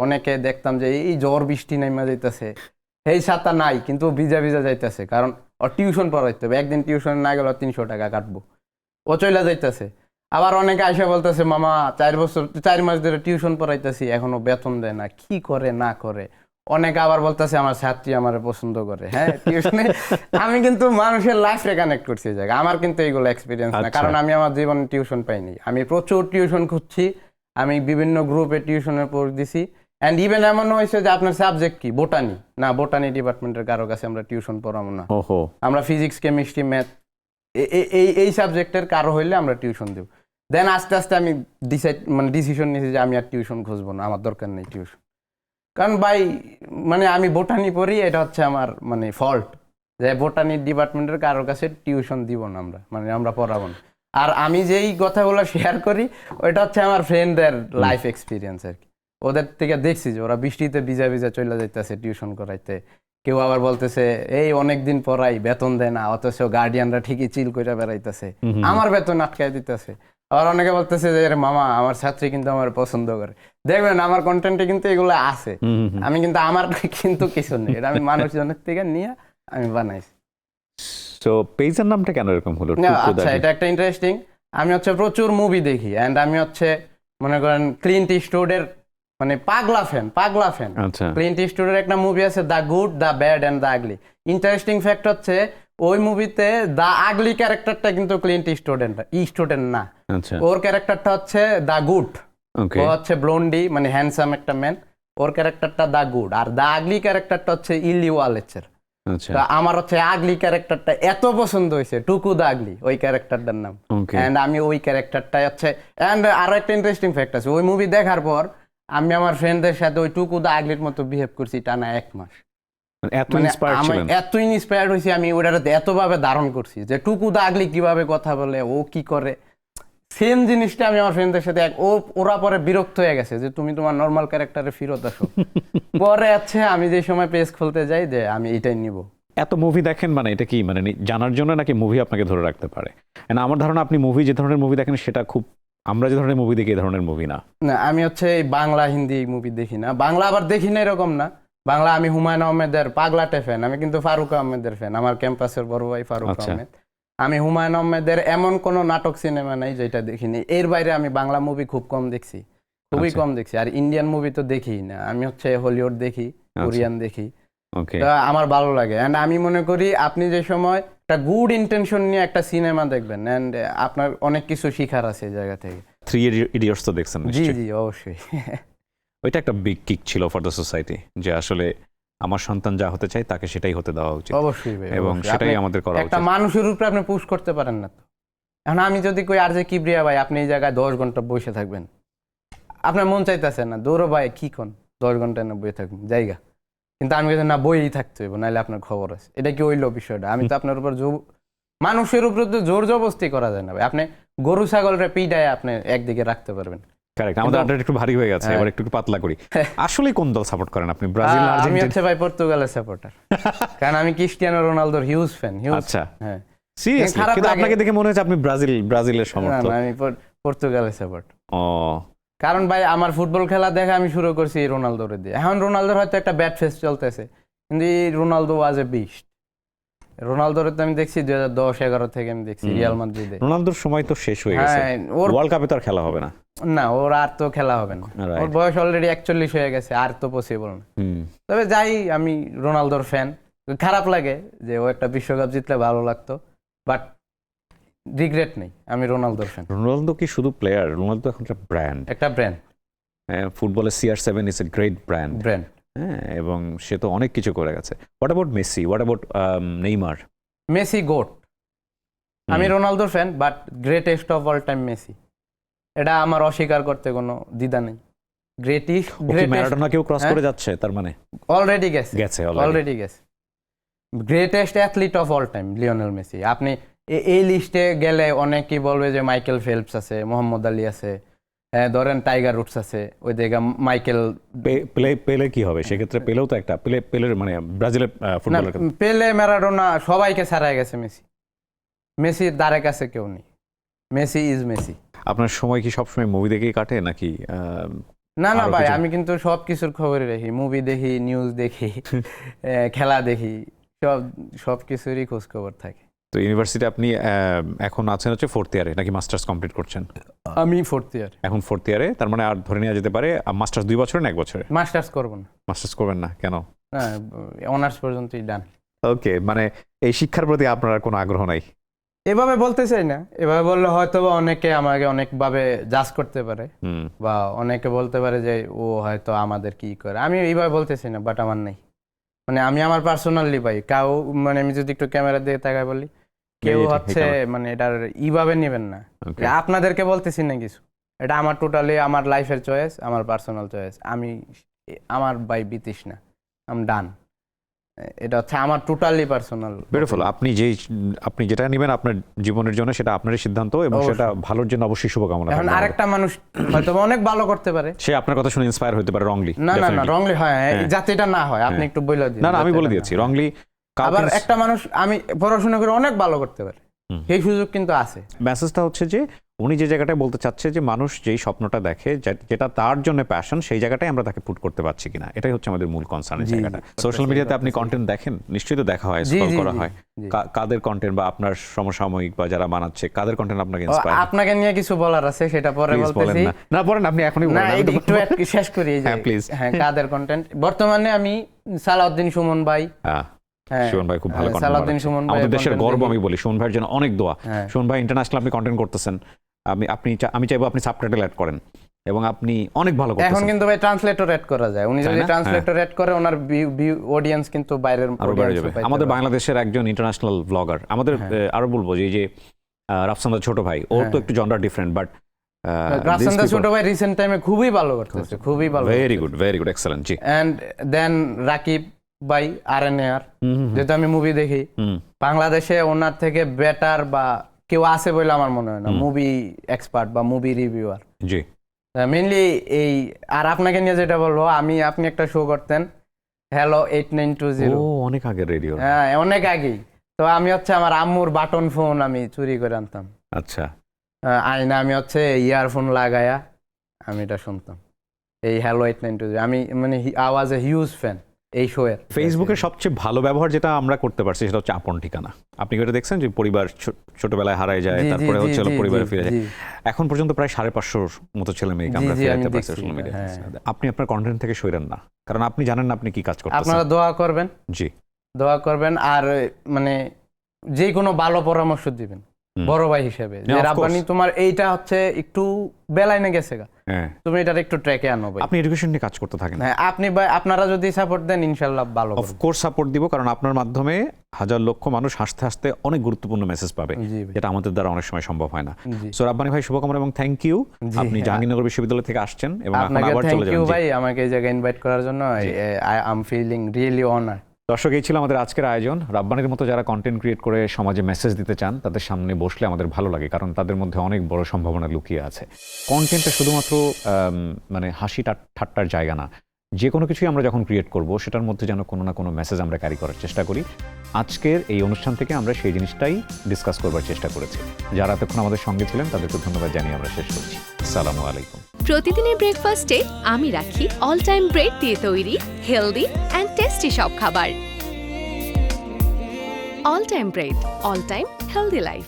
অনেকে দেখতাম যে এই ঝড় বৃষ্টি নাইমা যাইতেছে, এই ছাতা নাই কিন্তু ভিজা ভিজা যাইতেছে, কারণ ওর টিউশন পড়াইতে হবে, একদিন টিউশন না গেলে 300 টাকা কাটবো, ও চইলা যাইতেছে। আবার অনেকে আইসা বলতেছে মামা 4 মাস ধরে টিউশন পড়াইতেছি এখনো বেতন দেয় না, কি করে না করে। অনেকে আবার বলতেছে আমার ছাত্রী আমার পছন্দ করে, হ্যাঁ টিউশনে। আমি কিন্তু মানুষের লাইফে কানেক্ট করছি এই জায়গায়, আমার কিন্তু এইগুলো এক্সপিরিয়েন্স না, কারণ আমি আমার জীবনে টিউশন পাইনি। আমি প্রচুর টিউশন খুঁজছি, আমি বিভিন্ন গ্রুপে টিউশনের পড় দিছি। অ্যান্ড ইভেন এমন হয়েছে যে আপনার সাবজেক্ট কি, বোটানি না, বোটানি ডিপার্টমেন্টের কারো কাছে আমরা টিউশন পড়াবো না, ওহো, আমরা ফিজিক্স কেমিস্ট্রি ম্যাথ এই সাবজেক্টের কারো হইলে আমরা টিউশন দেব। দেন আস্তে আস্তে আমি ডিসিশন নিয়েছি যে আমি আর টিউশন খুঁজবো না, আমার দরকার নেই টিউশন। কারণ ভাই আমি বোটানি পড়ি, এটা হচ্ছে আমার ফল্ট, যে বোটানি ডিপার্টমেন্টের কারোর কাছে টিউশন দিব না আমরা, আমরা পড়াবো না। আর আমি যেই কথাগুলো শেয়ার করি ওইটা হচ্ছে আমার ফ্রেন্ডদের লাইফ এক্সপিরিয়েন্স আর কি। ওদের থেকে দেখছি যে ওরা বৃষ্টিতে ভিজা ভিজা চলে যাইতেছে টিউশন করাইতে। কেউ আবার বলতেছে এই অনেকদিন পড়াই বেতন দেয় না, অথচ গার্ডিয়ানরা ঠিকই চিল করে বেড়াইতেছে, আমার বেতন আটকায় দিতেছে। আবার অনেকে বলতেছে যে মামা আমার ছাত্রী কিন্তু আমার পছন্দ করে। দেখবেন আমার কন্টেন্টে কিন্তু এগুলো আছে, আমি কিন্তু আমার কিন্তু কিছু নেই, এটা আমি মানুষজনের থেকে নিয়ে আমি বানাইছি। তো পেজের নামটা কেন এরকম হলো? আচ্ছা, এটা একটা ইন্টারেস্টিং। আমি প্রচুর মুভি দেখি, এন্ড আমি মনে করেন ক্লিন্ট ইস্টউডের পাগলা ফ্যান। আচ্ছা, ক্লিন্ট ইস্টউডের একটা মুভি আছে the good, the bad and the ugly. Interesting fact হচ্ছে ওই মুভিতে দ্য আগলি ক্যারেক্টারটা কিন্তু ক্লিন্ট ইস্টউডের না, আচ্ছা, ওর ক্যারেক্টারটা হচ্ছে দ্য গুড। ওকে, ও হচ্ছে ব্লন্ডি, হ্যান্ডসাম একটা ম্যান, ওর ক্যারেক্টারটা দ্য গুড। আর দ্য আগলি ক্যারেক্টারটা হচ্ছে ইলি ওয়ালেসের। আচ্ছা, তো আমার আগলি ক্যারেক্টারটা এত পছন্দ হয়েছে, টুকু দ্য আগলি ওই ক্যারেক্টারটার নাম। ওকে, এন্ড আমি ওই ক্যারেক্টারটাই এন্ড আরো একটা ইন্টারেস্টিং ফ্যাক্ট আছে, ওই মুভি দেখার পর আমি আমার ফ্রেন্ডদের সাথে ওই টুকু দ্য আগলির মতো বিহেভ করছি টানা 1 মাস। এত ইন্সপায়ার্ড আমি ছিলেন? এত ইন্সপায়ার্ড হয়েছি, আমি ওটাতে এতভাবে ধারণ করছি যে টুকু দা আগলি কিভাবে কথা বলে, ও কি করে, সেম জিনিসটা আমি আমার ফ্রেন্ডদের সাথে ওরা পরে বিরক্ত হয়ে গেছে যে তুমি তোমার নর্মাল ক্যারেক্টারে ফিরত আসো। পরে আমি যে সময় পেজ খুলতে যাই যে আমি এটাই নিব। এত মুভি দেখেন, এটা কি জানার জন্য নাকি মুভি আপনাকে ধরে রাখতে পারে? আমার ধারণা আপনি মুভি যে ধরনের মুভি দেখেন সেটা খুব, আমরা যে ধরনের মুভি দেখি এই ধরনের মুভি না। না, আমি এই বাংলা হিন্দি মুভি দেখি না, বাংলা আবার দেখি না এরকম না। বাংলা আমি হুমায়ুন আহমেদের পাগলাটে ফ্যান, আমি কিন্তু ফারুক আহমেদের ফ্যান, আমার ক্যাম্পাসের বড় ভাই ফারুক আহমেদ। আমি হুমায়ুন আহমেদের এমন কোন নাটক সিনেমা নাই যেটা দেখিনি। এর বাইরে আমি বাংলা মুভি খুব কম দেখছি, খুবই কম দেখছি। আর ইন্ডিয়ান মুভি তো দেখি না, আমি হলিউড দেখি, কোরিয়ান দেখি, আমার ভালো লাগে। এন্ড আমি মনে করি আপনি যে সময় একটা গুড ইন্টেনশন নিয়ে একটা সিনেমা দেখবেন, এন্ড আপনার অনেক কিছু শিখার আছে এই জায়গা থেকে। 3 ইডিয়টস তো দেখছেন? জি জি, অবশ্যই। ওইটা একটা বিগ কিক ছিল ফর দ্য সোসাইটি, যে আসলে আমার সন্তান যা হতে চায় তাকে সেটাই হতে দেওয়া উচিত। অবশ্যই ভাই, এবং সেটাই আমাদের করা উচিত। একটা মানুষের উপরে আপনি পুশ করতে পারেন না তো। এখন আমি যদি কই আর যে কিবরিয়া ভাই আপনি এই জায়গায় 10 ঘন্টা বসে থাকবেন, আপনার মন চাইতেছে না, দৌড়ো ভাই কি কোন 10 ঘন্টা না বসে থাকবেন জায়গা, কিন্তু আমি যদি না বইই থাকতে হইব, নাহলে আপনার খবর আছে, এটা কি হইলো বিষয়টা? আমি তো আপনার উপর মানুষের উপরে তো জোর জবরদস্তি করা যায় না ভাই। আপনি গরু ছাগলরে পিটায় আপনি একদিকে রাখতে পারবেন। কারেক্ট। আমাদের আড্ডা একটু ভারী হয়ে গেছে, এবার একটু পাতলা করি। আসলে কোন দল সাপোর্ট করেন আপনি? ব্রাজিল না আমি আর্জেন্টিনা? ভাই পর্তুগালের সাপোর্টার, কারণ আমি ক্রিস্টিয়ানো রোনালদোর হিউজ ফ্যান। আচ্ছা, হ্যাঁ সিরিয়াসলি? কিন্তু আপনাকে দেখে মনে হচ্ছে আপনি ব্রাজিলের সমর্থক। আমি পর্তুগালের সাপোর্ট। ও, কারণ ভাই আমার ফুটবল খেলা দেখা আমি শুরু করছি রোনালদোরে দিয়ে। এখন রোনালদোর হয়তো একটা ব্যাড ফেস চলতেছে, কিন্তু রোনালদো ওয়াজ এ বিস্ট। রোনালদোরে তো আমি দেখছি 2010-11 থেকে আমি দেখছি রিয়াল মাদ্রিদে। রোনালদোর সময় তো শেষ হয়ে গেছে, ওয়ার্ল্ড কাপে তো আর খেলা হবে না। না, ওর আর তো খেলা হবে না, ওর বয়স অলরেডি 41 হয়ে গেছে, আর তো পসিবল না। তবে যাই, আমি রোনালদোর ফ্যান। খারাপ লাগে যে ও একটা বিশ্বকাপ জিতলে ভালো লাগতো, বাট রিগ্রেট নেই, আমি রোনালদোর ফ্যান। রোনালদো কি শুধু প্লেয়ার? রোনালদো এখন একটা ব্র্যান্ড, একটা ব্র্যান্ড। ফুটবলের CR7 is a great brand. হ্যাঁ, এবং সে তো অনেক কিছু করে গেছে। What about Messi? What about Neymar? Messi goat. আমি রোনালদোর fan, but greatest of all time Messi, এটা আমার অস্বীকার করতে কোনো দ্বিধা নেই। ম্যারাডোনা কেউ ক্রস করে যাচ্ছে তার মানে? অলরেডি গেছে। Greatest athlete of all time Lionel Messi. আপনি এই লিস্টে গেলে অনেকেই বলবে যে মাইকেল ফেলপস আছে, মোহাম্মদ আলী আছে, ধরেন টাইগার উডস আছে, ওই জায়গা মাইকেল। পেলে কি হবে সেক্ষেত্রে? পেলেও তো একটা পেলের ব্রাজিলের ফুটবলার। পেলে ম্যারাডোনা সবাইকে ছাড়াই গেছে মেসি। মেসির দ্বারে কাছে কেউ নেই, মেসি ইজ মেসি। আপনার সময় কি সবসময় মুভি দেখেই কাটে নাকি না আরো ভাই, কিছু? আমি কিন্তু সব কিছুর খবরই দেখি, মুভি দেখি, নিউজ দেখি, খেলা দেখি, সব কিছুরই খোঁজ খবর থাকে। তো ইউনিভার্সিটি আপনি এখন আছেন হচ্ছে 4th ইয়ারে নাকি মাস্টার্স কমপ্লিট করছেন? আমি 4th ইয়ার। এখন 4th ইয়ারে, তার মানে আর ধরে নেওয়া যেতে পারে মাস্টার্স 2 বছরে না 1 বছরে? মাস্টার্স করব না, মাস্টার্স করবেন না কেন? অনার্স পর্যন্তই ডান। ওকে, মানে এই শিক্ষার প্রতি আপনার আর কোনো আগ্রহ নাই? এভাবে বলতে চাই না, এভাবে বললে হয়তো বা অনেকে আমাকে অনেকভাবে জাজ করতে পারে, বা অনেকে বলতে পারে যে ও হয়তো আমাদের কি করে। আমি এইভাবে বলতেছি না, বাট আমার নেই, মানে আমি আমার পার্সোনালি ভাই, কাউ মানে আমি যদি একটু ক্যামেরার দিকে তাকায় বলি, কেউ হচ্ছে মানে এটার এইভাবে নেবেন না, আপনাদেরকে বলতেছি না কিছু, এটা আমার টোটালি আমার লাইফের চয়েস, আমার পার্সোনাল চয়েস। আমি আমার ভাই বিতিস না, আম ডান, এটা হচ্ছে আমার টোটালি পার্সোনাল। বিউটিফুল। আপনি যেটা নেবেন আপনার জীবনের জন্য সেটা আপনারই সিদ্ধান্ত, এবং সেটা ভালোর জন্য অবশ্যই শুভকামনা। এখন আরেকটা মানুষ হয়তো অনেক ভালো করতে পারে, সে আপনার কথা শুনে ইন্সপায়ার হতে পারে রংলি। না রংলি হয়, যাতে এটা না হয়, আপনি একটু বলে দিন। না আমি বলে দিয়েছি রংলি। আবার একটা মানুষ আমি পড়াশোনা করে অনেক ভালো করতে পারে, সেই সুযোগ কিন্তু আছে। মেসেজটা হচ্ছে যে উনি যে জায়গাটায় বলতে চাচ্ছে যে মানুষ যেই স্বপ্নটা দেখে, যেটা তার জন্য প্যাশন, সেই জায়গাটায় আমরা তাকে পুট করতে পারছি কিনা, এটাই হচ্ছে আমাদের মূল কনসার্নের জায়গাটা। সোশ্যাল মিডিয়াতে আপনি কন্টেন্ট দেখেন, নিশ্চয়ই তো দেখা হয়, স্ক্রল করা হয়, কাদের কন্টেন্ট বা আপনার সমসাময়িক বা যারা বানাচ্ছে কাদের কন্টেন্ট আপনাকে ইন্সপায়ার? আপনাকে নিয়ে কিছু বলার আছে, সেটা পরে বলতেছি। না বলেন, আপনি এখনই বলেন, আমি একটু শেষ করি। হ্যাঁ প্লিজ। হ্যাঁ, কাদের কন্টেন্ট বর্তমানে আমি সালাউদ্দিন সুমন ভাই, সুমন ভাই খুব ভালো কন্টেন্ট, আমাদের দেশের গর্ব। আমি বলি সুমন ভাইয়ের জন্য অনেক দোয়া। সুমন ভাই ইন্টারন্যাশনাল আপনি কন্টেন্ট করতেছেন, আমি চাইবো আপনি সাবটাইটেল অ্যাড করেন, এবং আপনি অনেক ভালো করতেছেন। এখন কিন্তু ভাই ট্রান্সলেটর অ্যাড করা যায়, উনি যদি ট্রান্সলেটর অ্যাড করে ওনার অডিয়েন্স কিন্তু বাইরের অডিয়েন্স পায়। আমাদের বাংলাদেশের একজন ইন্টারন্যাশনাল ব্লগার, আমাদের আরো বলবো যে রাফসানদা ছোট ভাই, ওর তো একটু জনরা ডিফারেন্ট, বাট রাফসানদা ছোট ভাই রিসেন্ট টাইমে খুবই ভালো করতেছে, খুবই ভালো, ভেরি গুড, এক্সেলেন্ট। জি, এন্ড দেন রাকিব ভাই আরএনএআর, যেহেতু আমি মুভি দেখি, বাংলাদেশে ওনার থেকে বেটার বা কেউ আছে বলে আমার মনে হয় না, মুভি এক্সপার্ট বা মুভি রিভিউয়ার। জি, মেইনলি এই। আর আপনাকে নিয়ে যেটা বলবো, আপনি একটা শো করতেন, হ্যালো 8920। অনেক আগে রেডিও। হ্যাঁ, অনেক আগেই। তো আমি হচ্ছে আমার আম্মুর বাটন ফোন আমি চুরি করে আনতাম। আচ্ছা। আইনা আমি হচ্ছে ইয়ারফোন লাগায়া আমি এটা শুনতাম, এই হ্যালো 8920। আমি মানে I was a huge fan এই শো এর। ফেসবুকের সবচেয়ে ভালো ব্যবহার যেটা আমরা করতে পারছি সেটা হচ্ছে আপন ঠিকানা। আপনি কি এটা দেখছেন যে পরিবার ছোটবেলায় হারায় যায়, তারপরে হচ্ছে পরিবারে ফিরে যায়। এখন পর্যন্ত প্রায় 550 মতো ছেলে মেয়েকে আমরা ফিরাতে পারছি সোশ্যাল মিডিয়ায়। আপনি আপনার কন্টেন্ট থেকে সরেন না, কারণ আপনি জানেন না আপনি কি কাজ করতেছেন। আপনারা দোয়া করবেন। জি, দোয়া করবেন, আর মানে যে কোনো ভালো পরামর্শ দিবেন বড় ভাই হিসেবে, যে রাব্বানি তোমার এইটা হচ্ছে একটু বেলায় না গেছে গা, তুমি এটার একটু ট্র্যাকে আনো ভাই। আপনি এডুকেশন নিয়ে কাজ করতে থাকেন। হ্যাঁ, আপনারা যদি সাপোর্ট দেন ইনশাআল্লাহ ভালো করব। অফ কোর্স সাপোর্ট দিব, কারণ আপনার মাধ্যমে হাজার লক্ষ মানুষ হাসতে হাসতে অনেক গুরুত্বপূর্ণ মেসেজ পাবে, যেটা আমাদের দ্বারা অনেক সময় সম্ভব হয় না। সো রাব্বানি ভাই শুভকামনা এবং থ্যাংক ইউ। আপনি জাহাঙ্গীরনগর বিশ্ববিদ্যালয় থেকে আসছেন এবং এখন আবার চলে যাবেন। থ্যাংক ইউ ভাই আমাকে এই জায়গায় ইনভাইট করার জন্য। I am feeling really honoured. দর্শক, এই ছিল আমাদের আজকের আয়োজন। রাব্বানির মতো যারা কন্টেন্ট ক্রিয়েট করে সমাজে মেসেজ দিতে চান, তাদের সামনে বসলে আমাদের ভালো লাগে, কারণ তাদের মধ্যে অনেক বড় সম্ভাবনা লুকিয়ে আছে। কন্টেন্টটা শুধুমাত্র মানে হাসি ঠাট্টার জায়গা না, যে কোনো কিছুই আমরা যখন ক্রিয়েট করব সেটার মধ্যে যেন কোনো না কোনো মেসেজ আমরা ক্যারি করার চেষ্টা করি। আজকের এই অনুষ্ঠান থেকে আমরা সেই জিনিসটাই ডিসকাস করবার চেষ্টা করেছি। যারা এতক্ষণ আমাদের সঙ্গে ছিলেন তাদেরকে ধন্যবাদ জানিয়ে আমরা শেষ করছি। আসসালামু আলাইকুম। প্রতিদিনের ব্রেকফাস্টে আমি রাখি অল টাইম ব্রেড দিয়ে তৈরি হেলদি অ্যান্ড টেস্টি সব খাবার। All time bread, all time healthy life.